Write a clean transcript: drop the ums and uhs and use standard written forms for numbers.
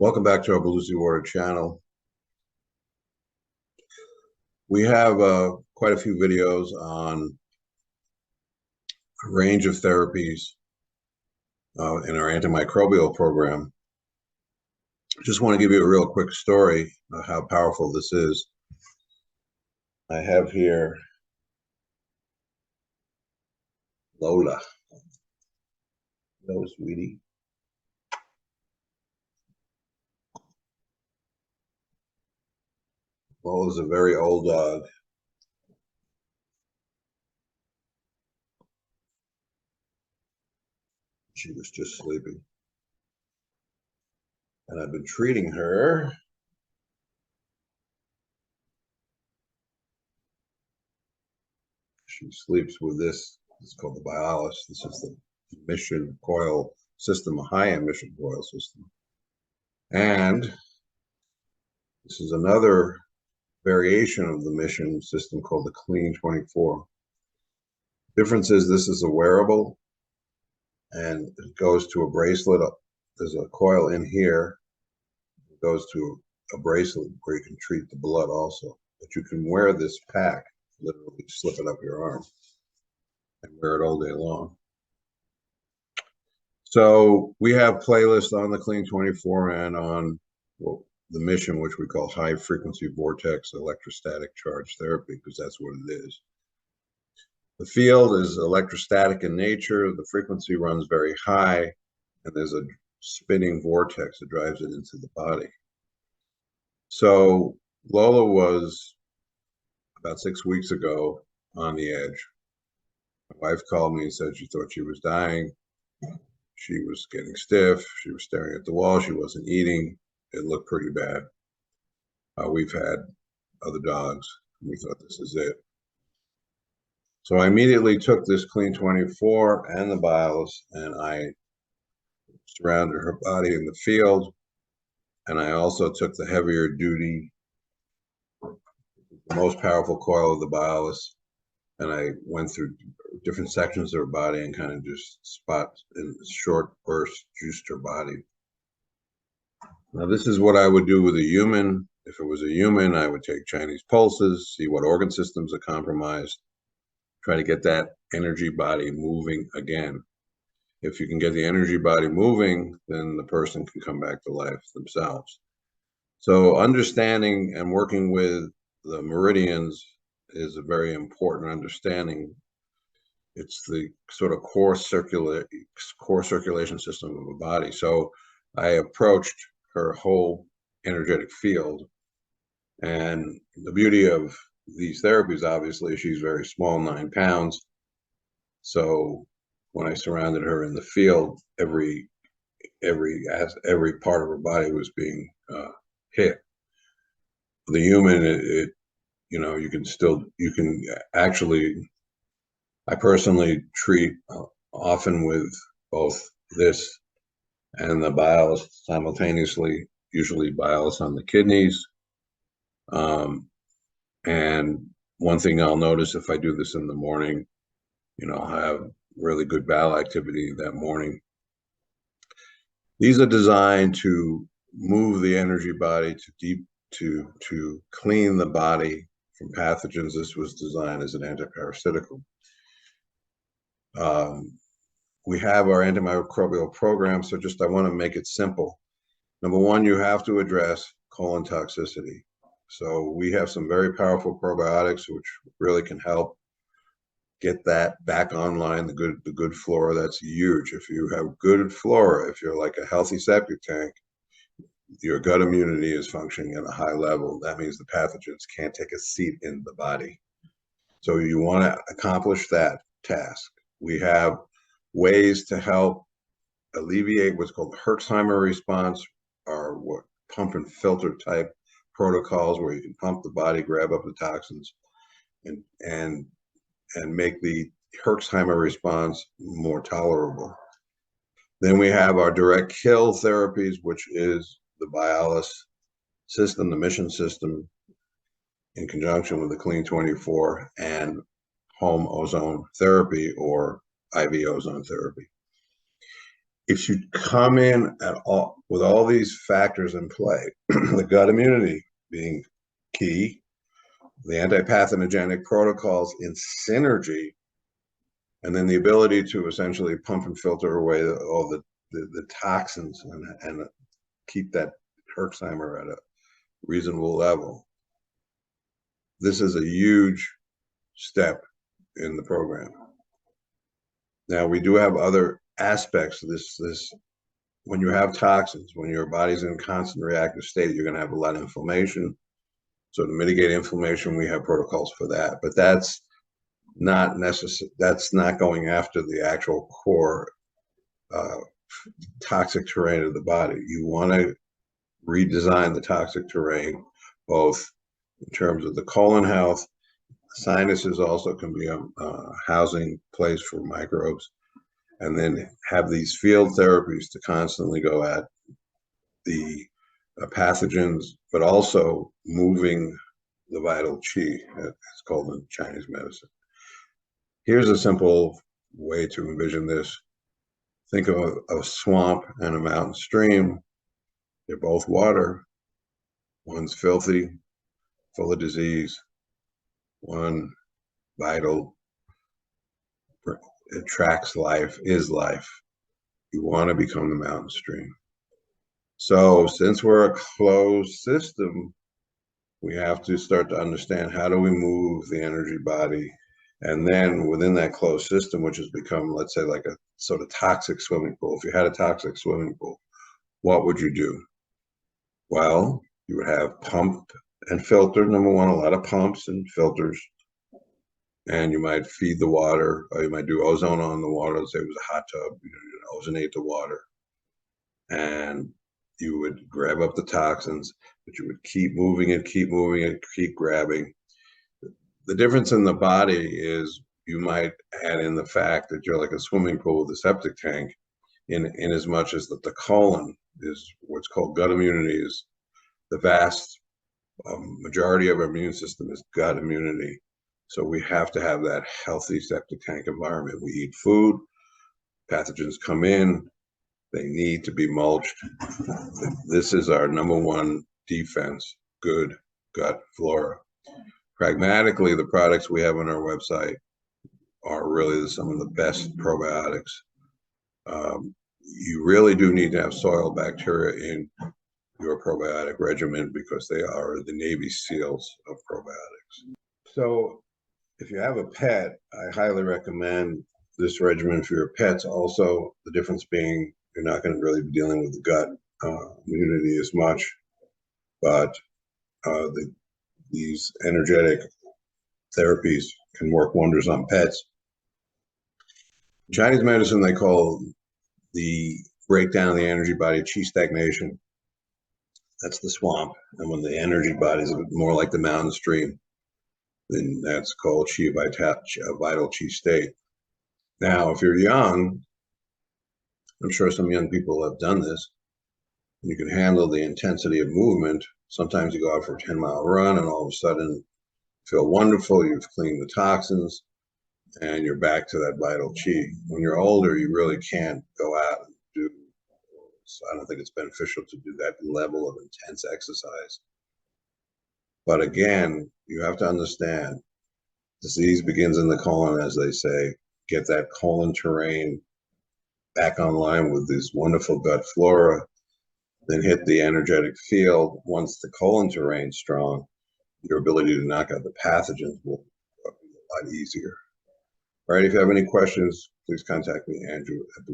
Welcome back to our Belusi Water channel. We have quite a few videos on a range of therapies in our antimicrobial program. Just want to give you a real quick story of how powerful this is. I have here Lola. Hello, sweetie. Lola's a very old dog. She was just sleeping. And I've been treating her. She sleeps with this. It's called the Biolis. This is the emission coil system, a high emission coil system. And this is another variation of the mission system called the Clean 24. Difference is this is a wearable and it goes to a bracelet. There's a coil in here. It goes to a bracelet where you can treat the blood also. But you can wear this pack, literally slip it up your arm and wear it all day long. So we have playlists on the Clean 24 and on the mission, which we call high frequency vortex electrostatic charge therapy, because that's what it is. The field is electrostatic in nature. The frequency runs very high, and there's a spinning vortex that drives it into the body. So Lola was about 6 weeks ago on the edge. My wife called me and said she thought she was dying. She was getting stiff. She was staring at the wall. She wasn't eating. It looked pretty bad. We've had other dogs. We thought this is it. So I immediately took this Clean 24 and the Biolis, and I surrounded her body in the field. And I also took the heavier duty, the most powerful coil of the Biolis, and I went through different sections of her body and kind of just spot in short bursts, juiced her body. Now, this is what I would do with a human. If it was a human, I would take Chinese pulses, see what organ systems are compromised, try to get that energy body moving again. If you can get the energy body moving, then the person can come back to life themselves. So understanding and working with the meridians is a very important understanding. It's the sort of core circulation system of a body. So I approached her whole energetic field. And the beauty of these therapies, obviously, she's very small, 9 pounds. So when I surrounded her in the field, every part of her body was being hit. The human, you can actually, I personally treat often with both this and the Biolis simultaneously, usually Biolis on the kidneys. And one thing I'll notice if I do this in the morning, I'll have really good bowel activity that morning. These are designed to move the energy body to clean the body from pathogens. This was designed as an antiparasitical. We have our antimicrobial program, so I want to make it simple. Number one, you have to address colon toxicity. So we have some very powerful probiotics which really can help get that back online, the good flora. That's huge. If you have good flora, if you're like a healthy septic tank, your gut immunity is functioning at a high level. That means the pathogens can't take a seat in the body. So you want to accomplish that task. We have ways to help alleviate what's called Herxheimer response, or what pump and filter type protocols, where you can pump the body, grab up the toxins, and make the Herxheimer response more tolerable. Then we have our direct kill therapies, which is the Biolis system, the mission system, in conjunction with the Clean 24 and home ozone therapy or IV ozone therapy. it should come in at all with all these factors in play. The gut immunity being key, the anti-pathogenic protocols in synergy, and then the ability to essentially pump and filter away all the toxins and keep that Herxheimer at a reasonable level. This is a huge step in the program. Now, we do have other aspects of this. When you have toxins, when your body's in a constant reactive state, you're going to have a lot of inflammation. So to mitigate inflammation, we have protocols for that. But that's not necessary. That's not going after the actual core toxic terrain of the body. You want to redesign the toxic terrain, both in terms of the colon health. Sinuses also can be a housing place for microbes, and then have these field therapies to constantly go at the pathogens, but also moving the vital qi. It's called in Chinese medicine. Here's a simple way to envision this. Think of a swamp and a mountain stream. They're both water. One's filthy, full of disease. One vital, attracts life, is life. You want to become the mountain stream. So since we're a closed system, we have to start to understand, how do we move the energy body? And then within that closed system, which has become, let's say, like a sort of toxic swimming pool. If you had a toxic swimming pool, what would you do? Well, you would have pump and filter. Number one, a lot of pumps and filters. And you might feed the water, or you might do ozone on the water. Let's say it was a hot tub, you ozonate the water. And you would grab up the toxins, but you would keep moving it, keep grabbing. The difference in the body is you might add in the fact that you're like a swimming pool with a septic tank, in as much as that the colon is what's called gut immunity. Is the vast majority of our immune system is gut immunity. So we have to have that healthy septic tank environment. We eat food, pathogens come in, they need to be mulched. This is our number one defense, good gut flora. Pragmatically, the products we have on our website are really some of the best probiotics. You really do need to have soil bacteria in your probiotic regimen, because they are the Navy SEALs of probiotics. So if you have a pet, I highly recommend this regimen for your pets. Also, the difference being you're not going to really be dealing with the gut immunity as much, but these energetic therapies can work wonders on pets. In Chinese medicine, they call the breakdown of the energy body qi stagnation. That's the swamp. And when the energy body is more like the mountain stream, then that's called qi, a vital qi state. Now, if you're young, I'm sure some young people have done this, you can handle the intensity of movement. Sometimes you go out for a 10-mile run and all of a sudden feel wonderful, you've cleaned the toxins, and you're back to that vital qi. When you're older, you really can't go out and do, so I don't think it's beneficial to do that level of intense exercise. But again, you have to understand, disease begins in the colon, as they say. Get that colon terrain back online with this wonderful gut flora, then hit the energetic field. Once the colon terrain's strong, your ability to knock out the pathogens will be a lot easier. All right, if you have any questions, please contact me, Andrew at